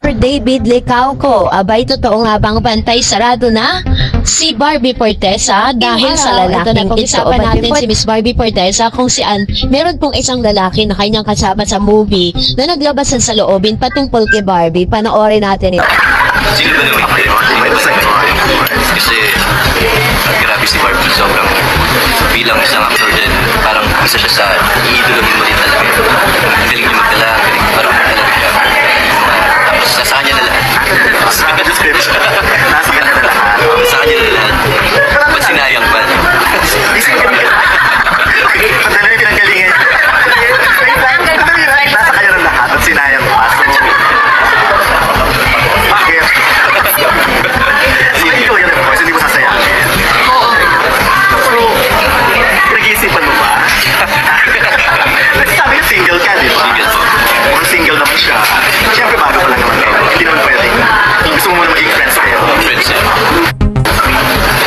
David Licauco, abay totoo nga bang bantay sarado na si Barbie Fortesa dahil sa lalaking ito? Natin si Miss Barbie Fortesa kung saan meron pong isang lalaki na kanyang kasama sa movie na naglabasan sa loobin patungkol kay Barbie. Panoorin natin ito. Sino ba naman kayo? Kasi grabe si Barbie, sobrang bilang isang actor din, parang isa siya sa iidologin mo din talaga. Ang galing niya magdala, parang talaga siya. Tapos sa kanya na lahat. Nasa kanya na lahat. Sa kanya na lahat. Ba't sinayang ba? Madali yung pinanggalingan. Nasa kanya na lahat at sinayang pa. Bakit? Hindi ko yan ako, hindi mo sasayangin. So, nag-iisipan mo ba? Nagsasabi yung single ka, di ba? Single po. Kung single naman siya, siyempre bago pa lang naman kayo. Hindi naman pwedeng. Gusto mo muna maging friends kayo. Friends,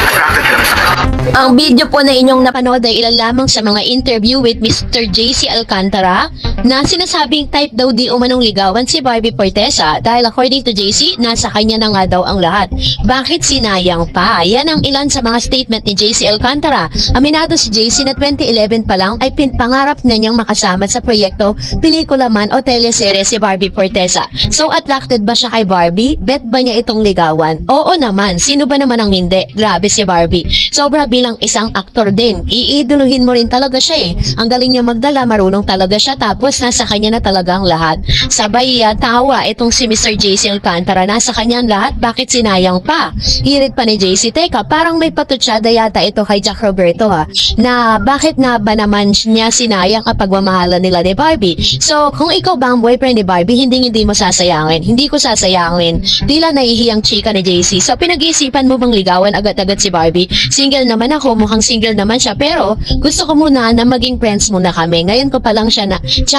Attracted ka na sa kanya. Ang video po na inyong napanood ay ilan lamang sa mga interview with Mr. JC Alcantara na sinasabing type daw di umanong ligawan si Barbie Fortesa dahil according to JC, nasa kanya na nga daw ang lahat. Bakit sinayang pa? Yan ang ilan sa mga statement ni JC Alcantara. Aminado si JC na 2011 pa lang ay pinpangarap na niyang makasama sa proyekto, pelikula man o teleserye si Barbie Fortesa. So attracted ba siya kay Barbie? Bet ba niya itong ligawan? Oo naman. Sino ba naman ang hindi? Grabe si Barbie. Sobra bilang isang aktor din. Iiduluhin mo rin talaga siya eh. Ang galing niya magdala, marunong talaga siya, tapos nasa kanya na talagang lahat. Sabay tawa itong si Mr. JC Alcantara, nasa kanya ang lahat, bakit sinayang pa? Hirit pa ni JC, teka, parang may patutsada yata ito kay Jack Roberto ha, na bakit nga ba naman niya sinayang ang pagmamahalan nila ni Barbie? So, kung ikaw ba ang boyfriend ni Barbie, hindi mo sasayangin. Hindi ko sasayangin. Tila nahihiyang chika ni JC. So, pinag-iisipan mo bang ligawan agad-agad si Barbie? Single naman ako, mukhang single naman siya, pero gusto ko muna na maging friends muna kami. Ngayon ko pa lang siyang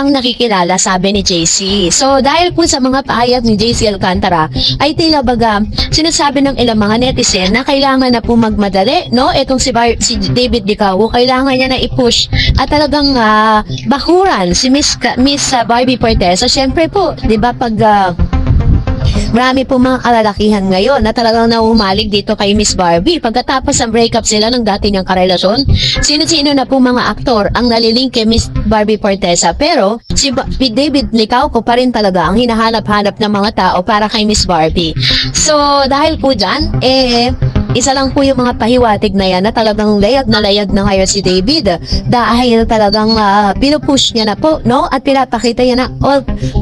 nakikilala, sabi ni JC. So, dahil po sa mga pahayag ni JC Alcantara, ay tila baga sinasabi ng ilang mga netizen na kailangan na po magmadali, no? Etong si David Licauco, kailangan niya na i-push at talagang bakuran si Miss Barbie Fortesa. Siyempre po, di ba pag marami po mga kalalakihan ngayon na talagang naumalig dito kay Miss Barbie. Pagkatapos ng breakup sila ng dati niyang karelasyon, sino-sino na po mga aktor ang nalilink kay Miss Barbie Fortesa. Pero si David Licauco pa rin talaga ang hinahanap-hanap ng mga tao para kay Miss Barbie. So, dahil po dyan, isa lang po yung mga pahiwatig na yan na talagang layag na ngayon si David dahil talagang pinupush niya na po, no? At pinapakita niya na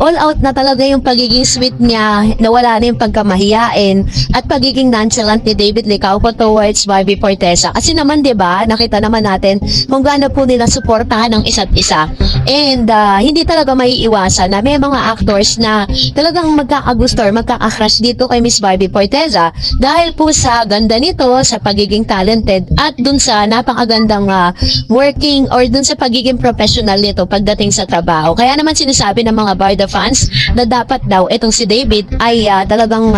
all out na talaga yung pagiging sweet niya, nawala na yung pagkamahiyain at pagiging nonchalant ni David Licauco towards Barbie Fortesa. Kasi naman, di ba, nakita naman natin kung gaano po nila suportahan ng isa't isa. And hindi talaga maiiwasan na may mga actors na talagang magkakagusto or magkakakrush dito kay Miss Barbie Fortesa dahil po sa ganda nito, sa pagiging talented at dun sa napakagandang working or dun sa pagiging professional nito pagdating sa trabaho. Kaya naman sinasabi ng mga Barda fans na dapat daw itong si David ay talagang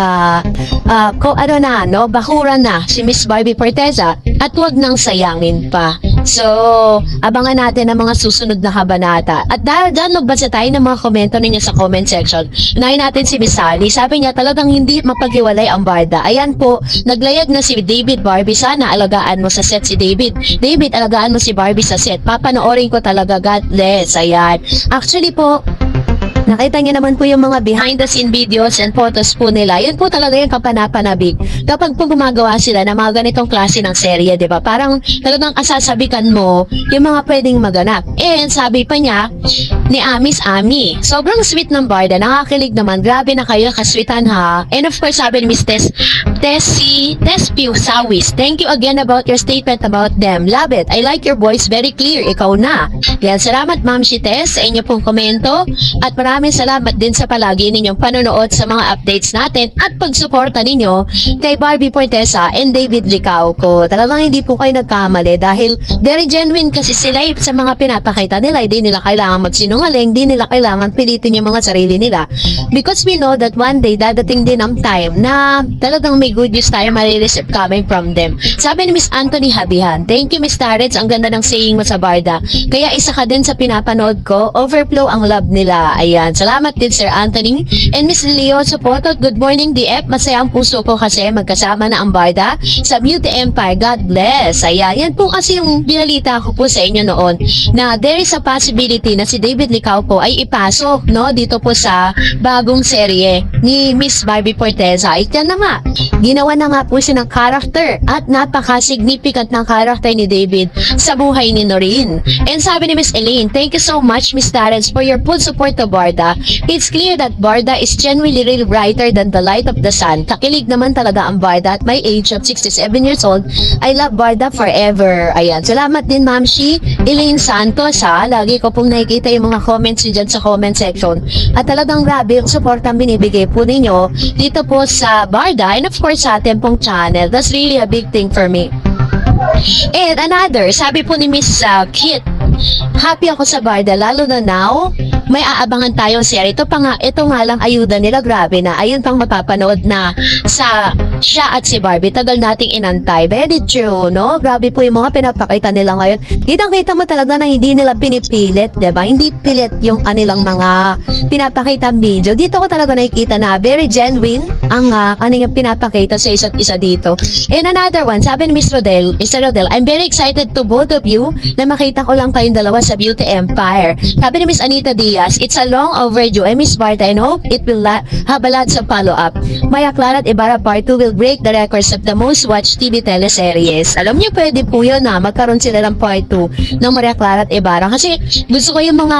bakuran na si Miss Barbie Fortesa at huwag nang sayangin pa. So, abangan natin ang mga susunod na kabanata. At dahil dyan, magbasa tayo ng mga komento ninyo sa comment section. Unahin natin si Miss Sally. Sabi niya talagang hindi mapaghiwalay ang Barda. Ayan po, naglayag na si David Barbie. Sana alagaan mo sa set si David. David, alagaan mo si Barbie sa set. Papanoorin ko talaga. God bless. Ayan. Actually po, nakita niyo naman po yung mga behind the scene videos and photos po nila. Yun po talaga yung kapanapanabik. Kapag po gumagawa sila ng mga ganitong klase ng serye, di ba? Parang talagang asasabikan mo yung mga pwedeng maganap. And sabi pa niya ni Miss Ami, sobrang sweet ng Barda. Nakakilig naman. Grabe na kayo, kasweetan ha. And of course, sabi ni Miss Tessie Sawis, thank you again about your statement about them. Love it. I like your voice. Very clear. Ikaw na. Yan, salamat Ma'am si Tess sa inyo pong komento. At maraming salamat din sa palagi ninyong panonood sa mga updates natin at pagsuporta ninyo kay Barbie Fortesa and David Licauco. Talagang hindi po kayo nagkamali dahil very genuine kasi sila sa mga pinapakita nila. Hindi nila kailangan magsinungaling magsinungaling, di nila kailangan pilitin yung mga sarili nila. Because we know that one day, dadating din ang time na talagang may good news tayo marireceive coming from them. Sabi ni Miss Anthony Habihan, thank you Miss Tarets, ang ganda ng saying mo sa Barda. Kaya isa ka din sa pinapanood ko, overflow ang love nila. Ayan, salamat din Sir Anthony. And Miss Leo supported, good morning DF, masaya ang puso ko kasi magkasama na ang Barda sa Beauty Empire. God bless. Ayan, yan po kasi yung binalita ko po sa inyo noon na there is a possibility na si David Licao po ay ipasok, no, dito po sa bagong serye ni Miss Barbie Forteza. Ito na nga, ginawa na nga po siya ng character at napaka-significant ng character ni David sa buhay ni Noreen. And sabi ni Miss Elaine, thank you so much Miss Tarens for your full support to Barda. It's clear that Barda is genuinely really brighter than the light of the sun. Kakilig naman talaga ang Barda at my age of 67 years old. I love Barda forever. Ayan, salamat din Ma'am Shi Elaine Santos ha. Lagi ko pong nakikita yung mga comments nyo dyan sa comment section. At talagang grabe yung support ang binibigay po ninyo dito po sa Barda and of course sa ating pong channel. That's really a big thing for me. And another, sabi po ni Miss Kit, happy ako sa Barda, lalo na now, may aabangan tayong series. Ito nga lang ayuda nila, grabe na. Ayun pang mapapanood na sa siya at si Barbie. Tagal nating inantay. Very true, no? Grabe po yung mga pinapakita nila ngayon. Kitang-kita mo talaga na hindi nila pinipilit, diba? Hindi pilit yung kanilang mga pinapakita video. Dito ko talaga nakikita na very genuine ang kanilang pinapakita sa isa't isa dito. And another one, sabi ni Miss Rodel, I'm very excited to both of you na makita ko lang kayong dalawa sa Beauty Empire. Sabi ni Miss Anita Diaz, it's a long overdue. I miss Barda and hope it will have a lot of follow-up. Maya Clara at Ibarra Part 2 will break the records of the most watched TV teleseries. Alam niyo, pwede po yun na magkaroon sila ng Part 2 ng Maria Clara at Ibarra. Kasi gusto ko yung mga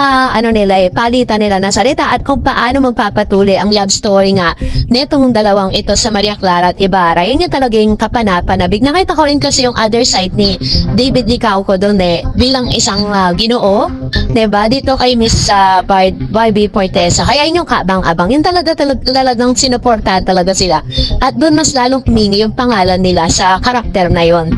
palitan nila na salita at kung paano magpapatuloy ang love story nga netong dalawang ito sa Maria Clara at Ibarra. Yun yung talagang kapanapanabig. Nakita ko rin kasi yung other side ni David Licao ko doon bilang isang ginoo, diba? Dito kay Miss Barbie Forteza. Kaya yun yung kabang-abang. Yung talagang sinuportahan talaga sila. At doon mas lalong pumingi yung pangalan nila sa karakter na yon.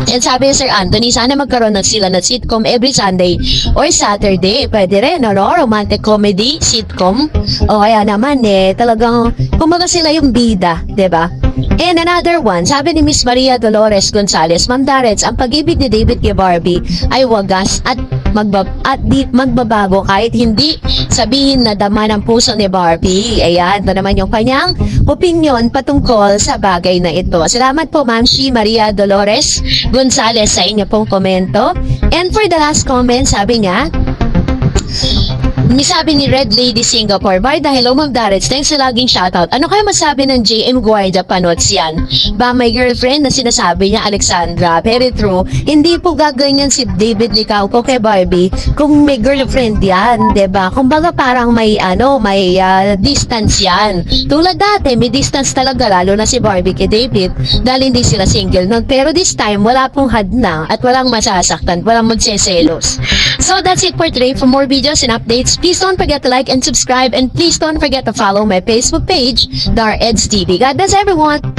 And sabi ni Sir Anthony, sana magkaroon sila ng sitcom every Sunday or Saturday. Pwede rin, no? Romantic comedy, sitcom. O kaya naman, talagang kumaga sila yung bida, diba? And another one, sabi ni Miss Maria Dolores Gonzalez, Ma'am Darets, ang pag-ibig ni David kay Barbie ay wagas at magbabago kahit hindi sabihin na dama ng puso ni Barbie. Ayan, ito naman yung kanyang opinion patungkol sa bagay na ito. Salamat po Ma'am Shi Maria Dolores Gonzalez sa inyo pong komento. And for the last comment, sabi niya, sabi ni Red Lady Singapore, Barda, hello Ma'am Darets, thanks sa laging shoutout. Ano kaya masabi ng JM Guardia Panots yan? Ba may girlfriend na sinasabi niya, Alexandra? Very true. Hindi po gaganyan si David Licao ko kay Barbie kung may girlfriend yan, diba? Kumbaga parang may distance yan. Tulad dati, may distance talaga lalo na si Barbie kay David dahil hindi sila single nun. Pero this time, wala pong hadlang at walang masasaktan, walang magseselos. So that's it for today. For more videos and updates, please don't forget to like and subscribe, and please don't forget to follow my Facebook page, Dar Eds TV. God bless everyone!